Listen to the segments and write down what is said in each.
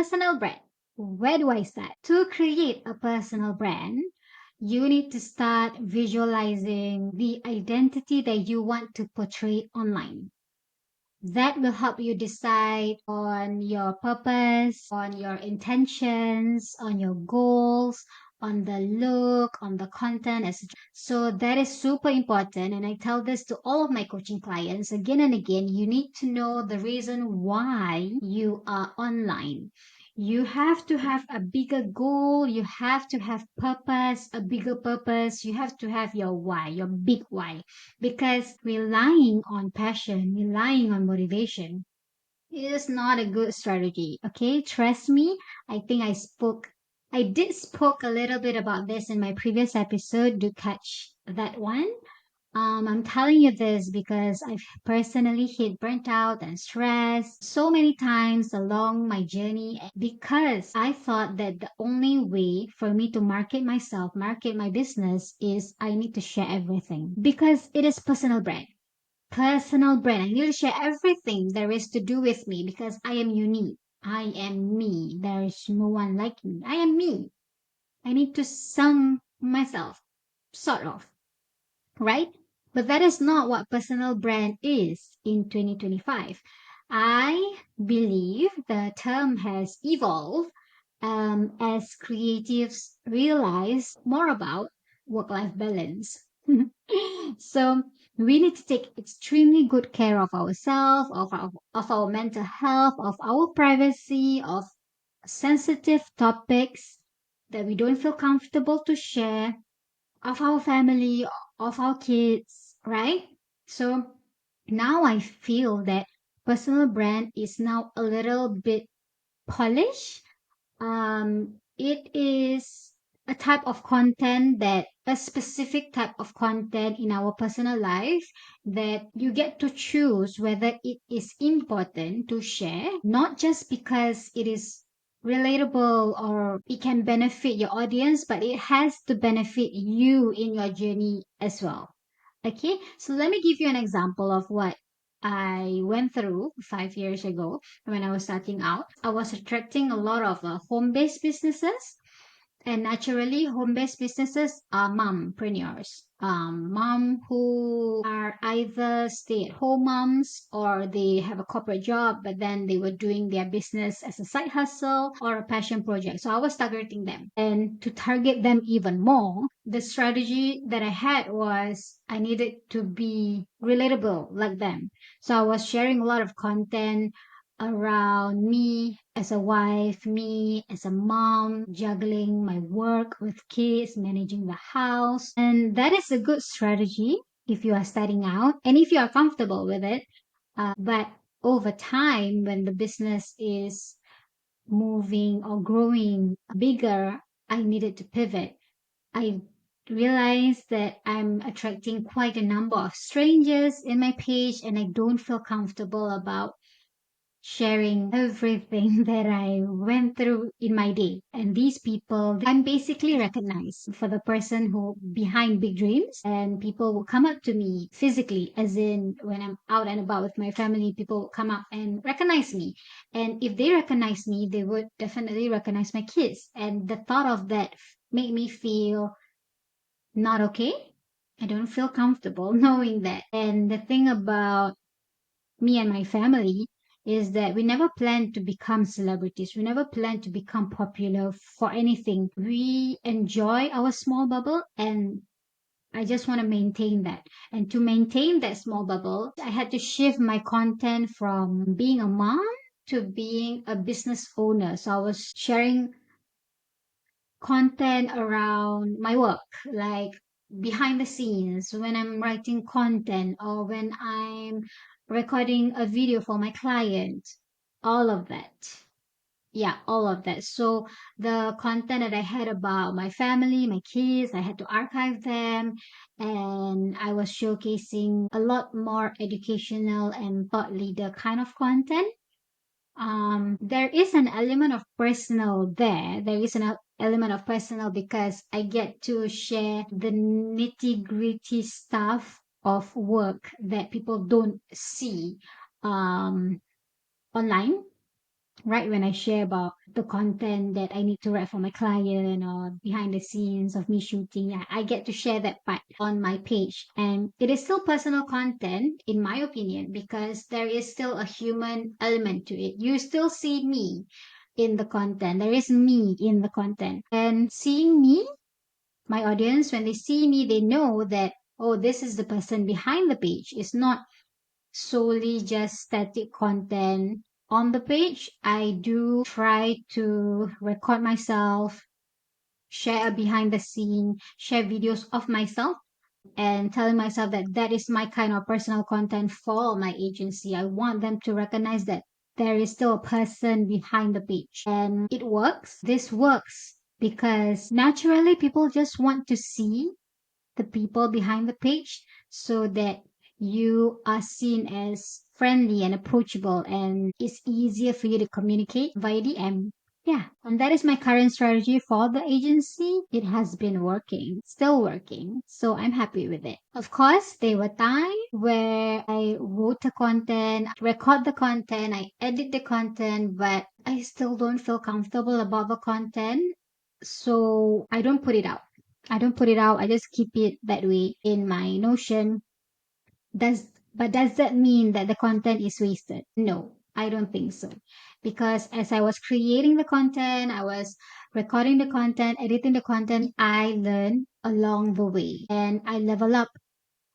Personal brand. Where do I start? To create a personal brand, you need to start visualizing the identity that you want to portray online. That will help you decide on your purpose, on your intentions, on your goals, on the look, on the content, etc. So that is super important. And I tell this to all of my coaching clients again and again. You need to know the reason why you are online. You have to have a bigger goal. You have to have purpose, a bigger purpose. You have to have your why, your big why, because relying on passion, relying on motivation is not a good strategy. Okay, trust me. I think I did spoke a little bit about this in my previous episode. Do catch that one. I'm telling you this because I've personally hit burnt out and stress so many times along my journey because I thought that the only way for me to market myself, market my business is I need to share everything because it is personal brand. Personal brand. I need to share everything there is to do with me because I am unique. I am me. There is no one like me. I am me. I need to sum myself, sort of, right? But that is not what personal brand is in 2025. I believe the term has evolved as creatives realize more about work life balance. So we need to take extremely good care of ourselves, of our mental health, of our privacy, of sensitive topics that we don't feel comfortable to share, of our family, of our kids, right? So now I feel that personal brand is now a little bit polished. It is a type of content that a specific type of content in our personal life that you get to choose whether it is important to share, not just because it is relatable or it can benefit your audience, but it has to benefit you in your journey as well. Okay, so let me give you an example of what I went through 5 years ago when I was starting out. I was attracting a lot of home-based businesses, and naturally, home-based businesses are mompreneurs. Mom who are either stay-at-home moms or they have a corporate job, but then they were doing their business as a side hustle or a passion project. So I was targeting them. And to target them even more, the strategy that I had was I needed to be relatable like them. So I was sharing a lot of content around me as a wife, me as a mom, juggling my work with kids, managing the house. And that is a good strategy if you are starting out and if you are comfortable with it. But over time, when the business is moving or growing bigger, I needed to pivot. I realized that I'm attracting quite a number of strangers in my page and I don't feel comfortable about sharing everything that I went through in my day. And these people, I'm basically recognized for the person who behind big dreams. And people will come up to me physically, as in when I'm out and about with my family, people will come up and recognize me. And if they recognize me, they would definitely recognize my kids. And the thought of that made me feel not okay. I don't feel comfortable knowing that. And the thing about me and my family is that we never planned to become celebrities. We never planned to become popular for anything. We enjoy our small bubble and I just want to maintain that. And to maintain that small bubble, I had to shift my content from being a mom to being a business owner. So I was sharing content around my work, like behind the scenes, when I'm writing content or when I'm recording a video for my client, all of that. Yeah, all of that. So the content that I had about my family, my kids, I had to archive them and I was showcasing a lot more educational and thought leader kind of content. There is an element of personal there. There is an element of personal because I get to share the nitty gritty stuff of work that people don't see um, online, right? When I share about the content that I need to write for my client or behind the scenes of me shooting. Yeah, I get to share that part on my page. And it is still personal content, in my opinion, because there is still a human element to it. You still see me in the content. There is me in the content. And seeing me, my audience, when they see me, they know that, oh, this is the person behind the page. It's not solely just static content on the page. I do try to record myself, share a behind the scene, share videos of myself, and telling myself that that is my kind of personal content for my agency. I want them to recognize that there is still a person behind the page. And it works. This works because naturally people just want to see the people behind the page so that you are seen as friendly and approachable and it's easier for you to communicate via DM. Yeah, and that is my current strategy for the agency. It has been working, still working, so I'm happy with it. Of course, there were times where I wrote the content, record the content, I edit the content, but I still don't feel comfortable about the content, so I don't put it out. I don't put it out. I just keep it that way in my Notion. Does that mean that the content is wasted? No, I don't think so. Because as I was creating the content, I was recording the content, editing the content, I learned along the way and I level up.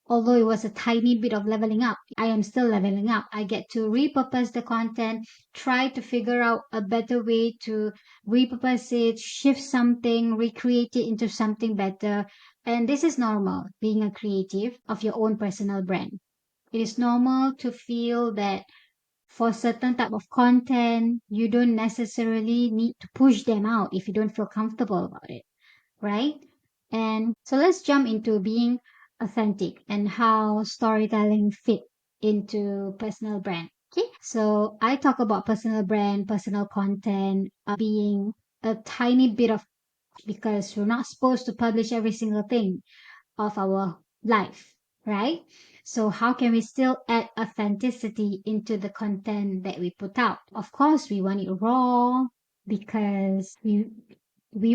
Although it was a tiny bit of leveling up, I am still leveling up. I get to repurpose the content, try to figure out a better way to repurpose it, shift something, recreate it into something better. And this is normal being a creative of your own personal brand. It is normal to feel that for certain type of content, you don't necessarily need to push them out if you don't feel comfortable about it, right? And so let's jump into being authentic and how storytelling fit into personal brand. Okay, so I talk about personal brand, personal content being a tiny bit of because we're not supposed to publish every single thing of our life, right? So how can we still add authenticity into the content that we put out? Of course, we want it raw because we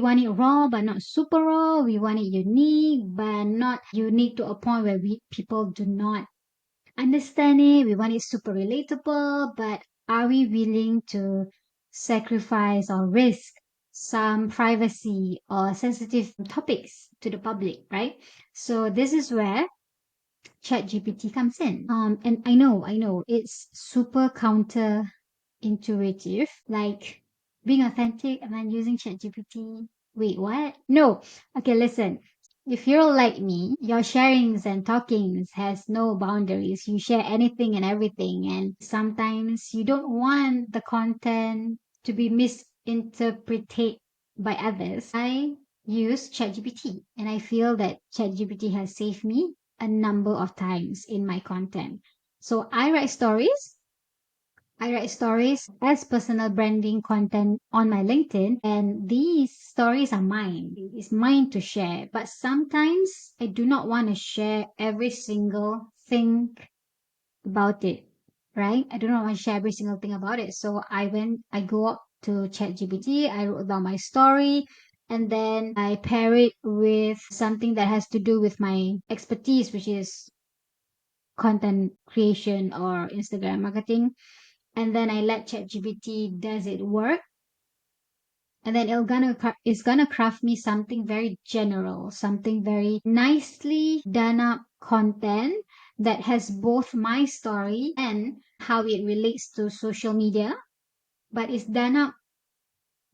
want it raw but not super raw. We want it unique but not unique to a point where we people do not understand it. We want it super relatable, but are we willing to sacrifice or risk some privacy or sensitive topics to the public, right? So this is where ChatGPT comes in. And I know, it's super counterintuitive, like being authentic and then using ChatGPT. Wait, what? No. Okay, listen. If you're like me, your sharings and talkings has no boundaries. You share anything and everything, and sometimes you don't want the content to be misinterpreted by others. I use ChatGPT, and I feel that ChatGPT has saved me a number of times in my content. So I write stories as personal branding content on my LinkedIn, and these stories are mine. It's mine to share. But sometimes I do not want to share every single thing about it, right? I do not want to share every single thing about it. So I go up to ChatGPT, I wrote down my story, and then I pair it with something that has to do with my expertise, which is content creation or Instagram marketing. And then I let ChatGPT does it work, and then it's gonna craft me something very general, something very nicely done up content that has both my story and how it relates to social media, but it's done up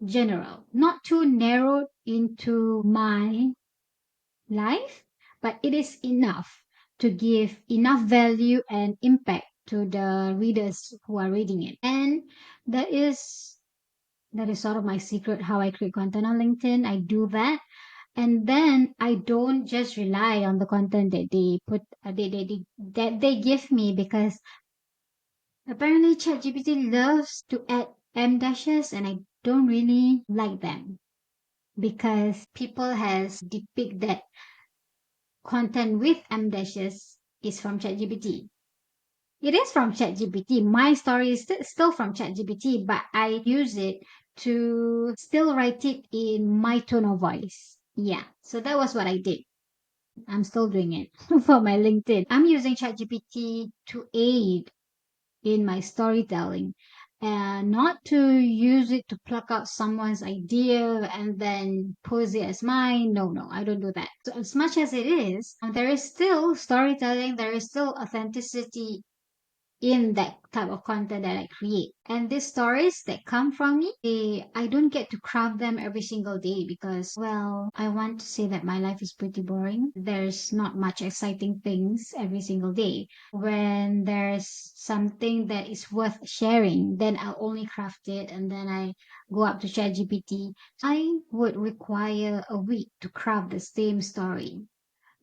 general, not too narrowed into my life, but it is enough to give enough value and impact to the readers who are reading it. And that is that is sort of my secret how I create content on LinkedIn. I do that. And then I don't just rely on the content that they put that they give me because apparently ChatGPT loves to add M dashes and I don't really like them because people has depict that content with M dashes is from ChatGPT. It is from ChatGPT. My story is still from ChatGPT, but I use it to still write it in my tone of voice. Yeah, so that was what I did. I'm still doing it for my LinkedIn. I'm using ChatGPT to aid in my storytelling and not to use it to pluck out someone's idea and then pose it as mine. No, no, I don't do that. So as much as it is, there is still storytelling, there is still authenticity in that type of content that I create. And these stories that come from me, I don't get to craft them every single day because, well, I want to say that my life is pretty boring. There's not much exciting things every single day. When there's something that is worth sharing, then I'll only craft it and then I go up to ChatGPT. I would require a week to craft the same story,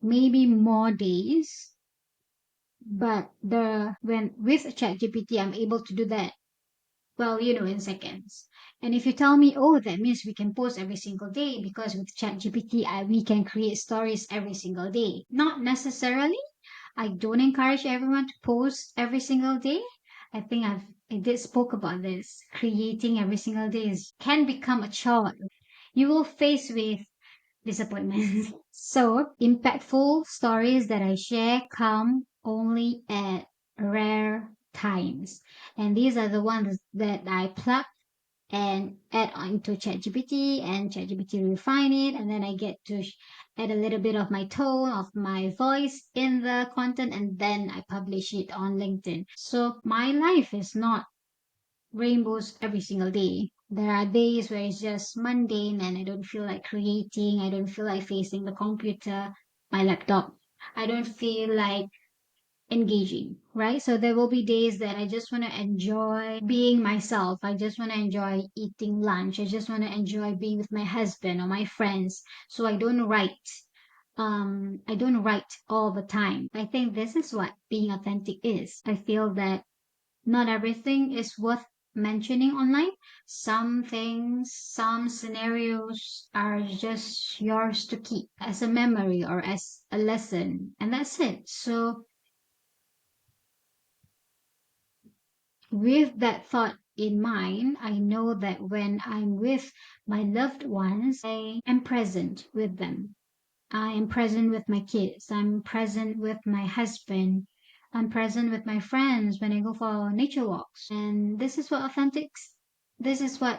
maybe more days, but the when with ChatGPT, I'm able to do that. Well, in seconds. And if you tell me, oh, that means we can post every single day because with ChatGPT, we can create stories every single day. Not necessarily. I don't encourage everyone to post every single day. I think I did spoke about this. Creating every single day can become a chore. You will face with disappointments. So, impactful stories that I share come only at rare times. And these are the ones that I plug and add onto ChatGPT, and ChatGPT refine it, and then I get to add a little bit of my tone, of my voice in the content, and then I publish it on LinkedIn. So my life is not rainbows every single day. There are days where it's just mundane and I don't feel like creating. I don't feel like facing the computer, my laptop. I don't feel like engaging, right? So there will be days that I just want to enjoy being myself. I just want to enjoy eating lunch. I just want to enjoy being with my husband or my friends. So I don't write. I don't write all the time. I think this is what being authentic is. I feel that not everything is worth mentioning online. Some things, some scenarios are just yours to keep as a memory or as a lesson, and that's it. So, with that thought in mind, I know that when I'm with my loved ones, I am present with them. I am present with my kids. I'm present with my husband. I'm present with my friends when I go for nature walks. And this is what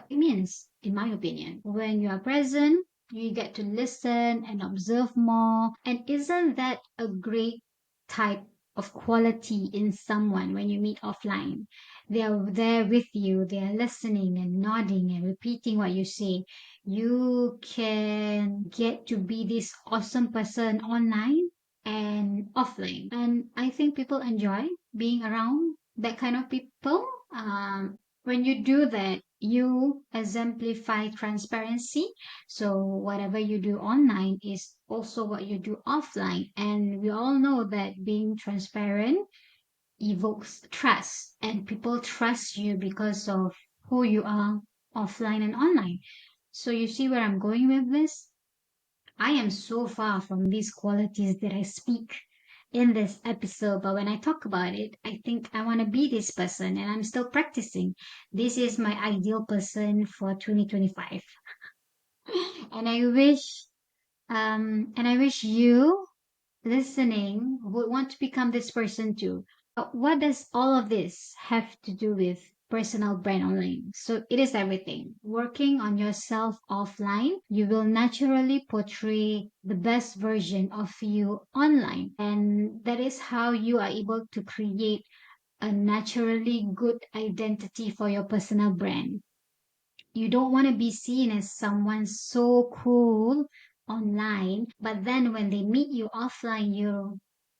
it means, in my opinion. When you are present, you get to listen and observe more. And isn't that a great type of quality in someone when you meet offline? They are there with you, they are listening and nodding and repeating what you say. You can get to be this awesome person online and offline. And I think people enjoy being around that kind of people. When you do that, you exemplify transparency. So whatever you do online is also what you do offline. And we all know that being transparent evokes trust, and people trust you because of who you are offline and online. So you see where I'm going with this? I am so far from these qualities that I speak in this episode, but when I talk about it, I think I want to be this person and I'm still practicing. This is my ideal person for 2025. And I wish you listening would want to become this person too. What does all of this have to do with personal brand online? So it is everything. Working on yourself offline, you will naturally portray the best version of you online. And that is how you are able to create a naturally good identity for your personal brand. You don't want to be seen as someone so cool online, but then when they meet you offline, you're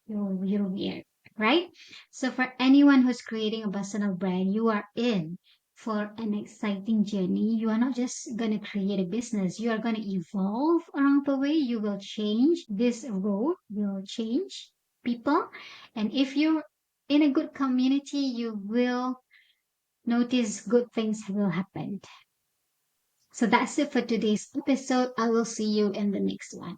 weird, right? So for anyone who's creating a personal brand, you are in for an exciting journey. You are not just gonna create a business, you are gonna evolve along the way. You will change. This road will change people. And if you're in a good community, you will notice good things will happen. So that's it for today's episode. I will see you in the next one.